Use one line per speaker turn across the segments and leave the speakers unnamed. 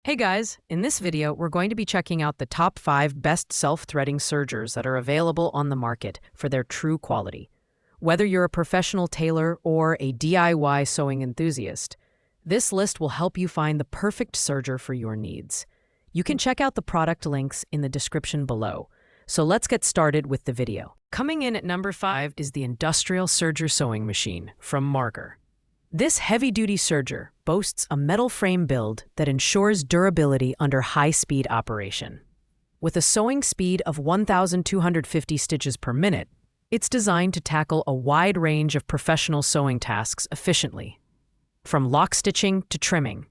Hey guys, in this video, we're going to be checking out the top 5 best self-threading sergers that are available on the market for their true quality. Whether you're a professional tailor or a DIY sewing enthusiast, this list will help you find the perfect serger for your needs. You can check out the product links in the description below. So let's get started with the video. Coming in at number 5 is the Industrial Serger Sewing Machine from Serger. This heavy-duty serger boasts a metal frame build that ensures durability under high-speed operation. With a sewing speed of 1,250 stitches per minute, it's designed to tackle a wide range of professional sewing tasks efficiently. From lock stitching to trimming,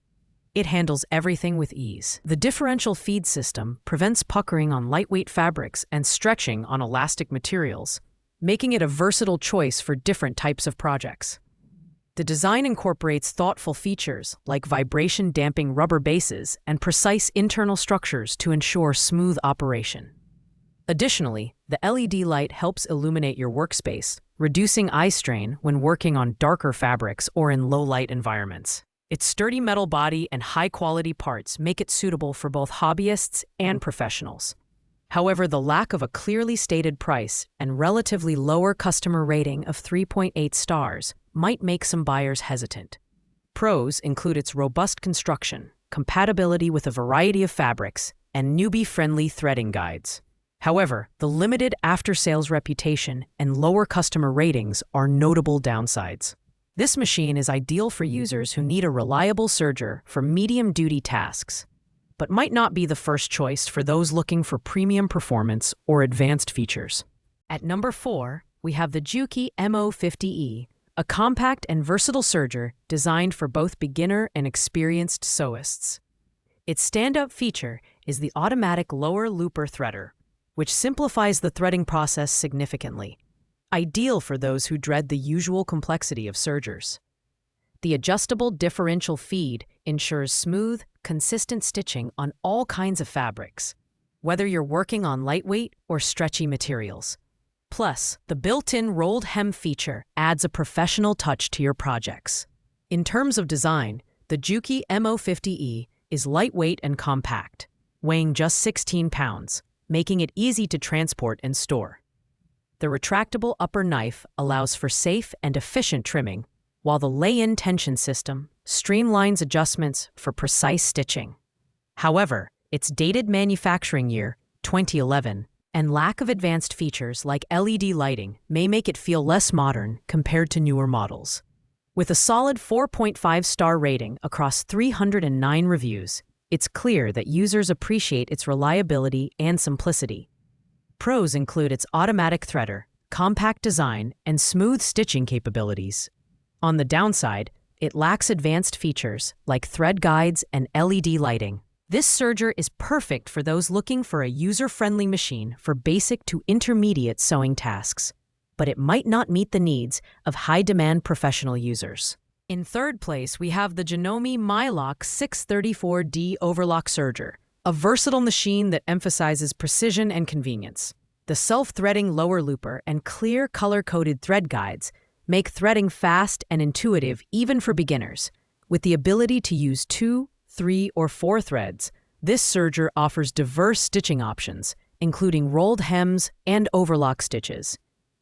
it handles everything with ease. The differential feed system prevents puckering on lightweight fabrics and stretching on elastic materials, making it a versatile choice for different types of projects. The design incorporates thoughtful features like vibration-damping rubber bases and precise internal structures to ensure smooth operation. Additionally, the LED light helps illuminate your workspace, reducing eye strain when working on darker fabrics or in low-light environments. Its sturdy metal body and high-quality parts make it suitable for both hobbyists and professionals. However, the lack of a clearly stated price and relatively lower customer rating of 3.8 stars might make some buyers hesitant. Pros include its robust construction, compatibility with a variety of fabrics, and newbie-friendly threading guides. However, the limited after-sales reputation and lower customer ratings are notable downsides. This machine is ideal for users who need a reliable serger for medium-duty tasks, but might not be the first choice for those looking for premium performance or advanced features. At number 4, we have the Juki MO50E, a compact and versatile serger designed for both beginner and experienced sewists. Its standout feature is the automatic lower looper threader, which simplifies the threading process significantly, ideal for those who dread the usual complexity of sergers. The adjustable differential feed ensures smooth, consistent stitching on all kinds of fabrics, whether you're working on lightweight or stretchy materials. Plus, the built-in rolled hem feature adds a professional touch to your projects. In terms of design, the Juki MO50E is lightweight and compact, weighing just 16 pounds, making it easy to transport and store. The retractable upper knife allows for safe and efficient trimming, while the lay-in tension system streamlines adjustments for precise stitching. However, its dated manufacturing year, 2011, and lack of advanced features like LED lighting may make it feel less modern compared to newer models. With a solid 4.5-star rating across 309 reviews, it's clear that users appreciate its reliability and simplicity. Pros include its automatic threader, compact design, and smooth stitching capabilities. On the downside, it lacks advanced features like thread guides and LED lighting. This serger is perfect for those looking for a user-friendly machine for basic to intermediate sewing tasks, but it might not meet the needs of high-demand professional users. In third place, we have the Janome MyLock 634D Overlock Serger, a versatile machine that emphasizes precision and convenience. The self-threading lower looper and clear color-coded thread guides make threading fast and intuitive even for beginners. With the ability to use 2, 3, or 4 threads, this serger offers diverse stitching options, including rolled hems and overlock stitches.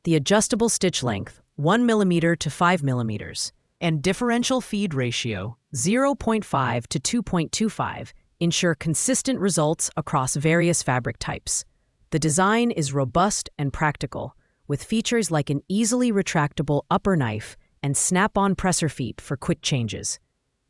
The adjustable stitch length, 1 mm to 5 mm, and differential feed ratio, 0.5 to 2.25, ensure consistent results across various fabric types. The design is robust and practical, with features like an easily retractable upper knife and snap-on presser feet for quick changes.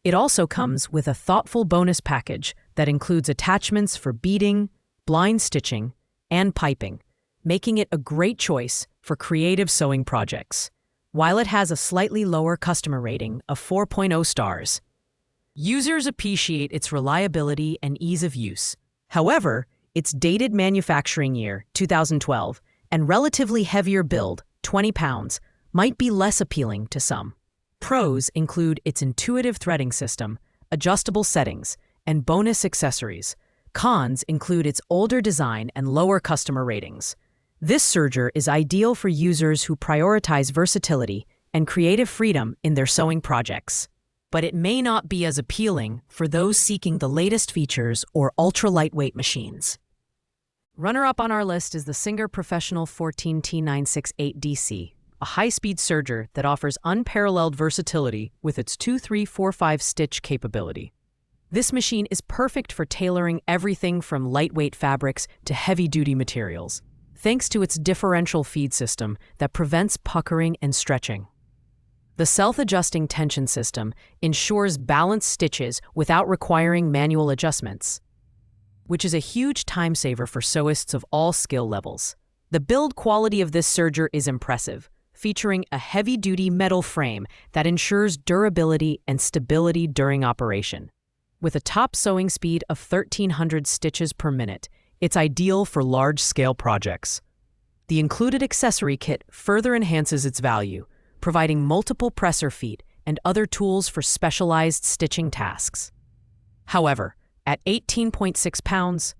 It also comes with a thoughtful bonus package that includes attachments for beading, blind stitching, and piping, making it a great choice for creative sewing projects. While it has a slightly lower customer rating of 4.0 stars, users appreciate its reliability and ease of use. However, its dated manufacturing year, 2012, and relatively heavier build, 20 pounds, might be less appealing to some. Pros include its intuitive threading system, adjustable settings, and bonus accessories. Cons include its older design and lower customer ratings. This serger is ideal for users who prioritize versatility and creative freedom in their sewing projects. but it may not be as appealing for those seeking the latest features or ultra-lightweight machines. Runner-up on our list is the Serger Professional 14T968DC, a high-speed serger that offers unparalleled versatility with its 2-3-4-5 stitch capability. This machine is perfect for tailoring everything from lightweight fabrics to heavy-duty materials, thanks to its differential feed system that prevents puckering and stretching. The self-adjusting tension system ensures balanced stitches without requiring manual adjustments, which is a huge time saver for sewists of all skill levels. The build quality of this serger is impressive, featuring a heavy-duty metal frame that ensures durability and stability during operation. With a top sewing speed of 1,300 stitches per minute, it's ideal for large-scale projects. The included accessory kit further enhances its value, providing multiple presser feet and other tools for specialized stitching tasks. However, at 18.6 pounds,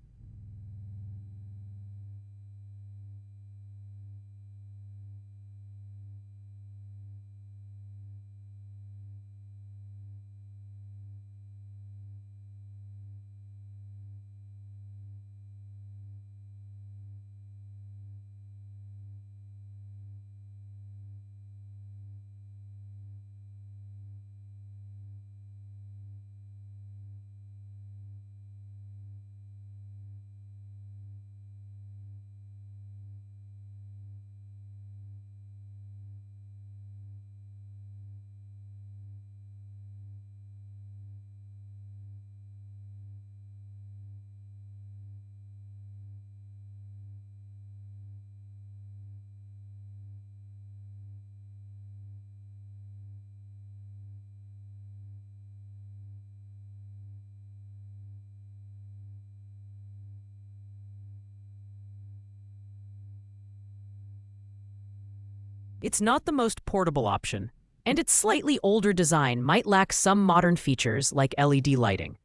it's not the most portable option, and its slightly older design might lack some modern features like LED lighting.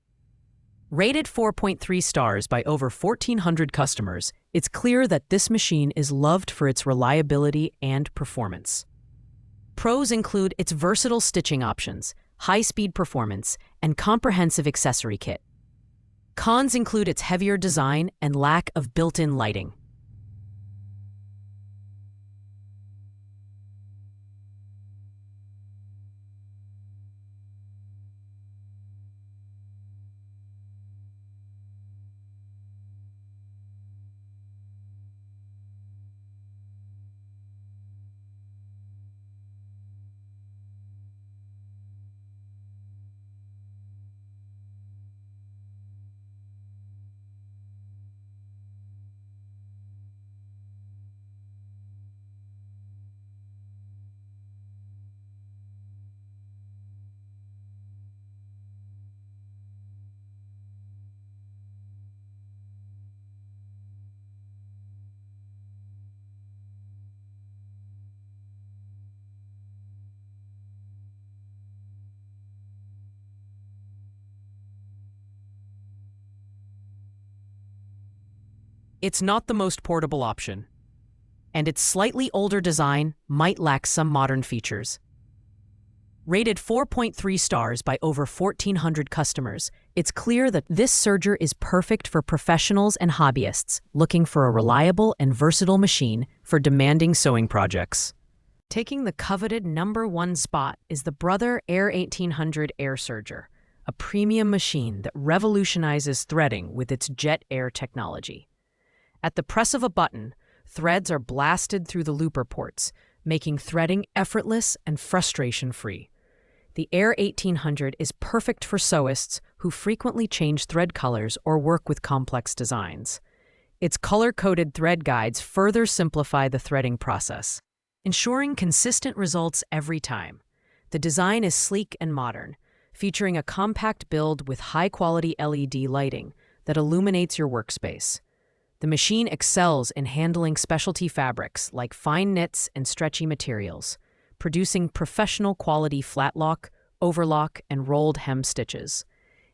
Rated 4.3 stars by over 1,400 customers, it's clear that this machine is loved for its reliability and performance. Pros include its versatile stitching options, high-speed performance, and comprehensive accessory kit. Cons include its heavier design and lack of built-in lighting. It's not the most portable option, and its slightly older design might lack some modern features. Rated 4.3 stars by over 1,400 customers, it's clear that this serger is perfect for professionals and hobbyists looking for a reliable and versatile machine for demanding sewing projects. Taking the coveted #1 spot is the Brother AIR1800 air serger, a premium machine that revolutionizes threading with its jet air technology. At the press of a button, threads are blasted through the looper ports, making threading effortless and frustration-free. The AIR1800 is perfect for sewists who frequently change thread colors or work with complex designs. Its color-coded thread guides further simplify the threading process, ensuring consistent results every time. The design is sleek and modern, featuring a compact build with high-quality LED lighting that illuminates your workspace. The machine excels in handling specialty fabrics like fine knits and stretchy materials, producing professional-quality flatlock, overlock, and rolled hem stitches.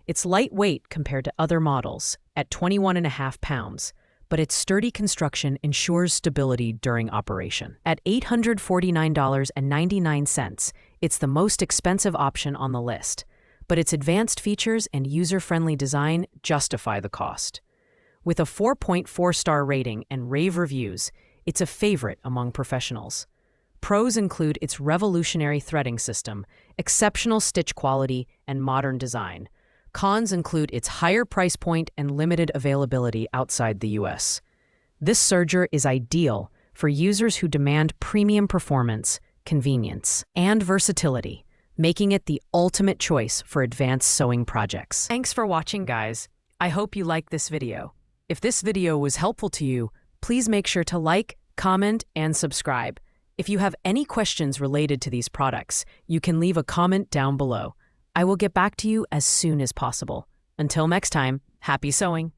It's lightweight compared to other models, at 21.5 pounds, but its sturdy construction ensures stability during operation. At $849.99, it's the most expensive option on the list, but its advanced features and user-friendly design justify the cost. With a 4.4-star rating and rave reviews, it's a favorite among professionals. Pros include its revolutionary threading system, exceptional stitch quality, and modern design. Cons include its higher price point and limited availability outside the US. This serger is ideal for users who demand premium performance, convenience, and versatility, making it the ultimate choice for advanced sewing projects. Thanks for watching, guys. I hope you liked this video. If this video was helpful to you, please make sure to like, comment, and subscribe. If you have any questions related to these products, you can leave a comment down below. I will get back to you as soon as possible. Until next time, happy sewing!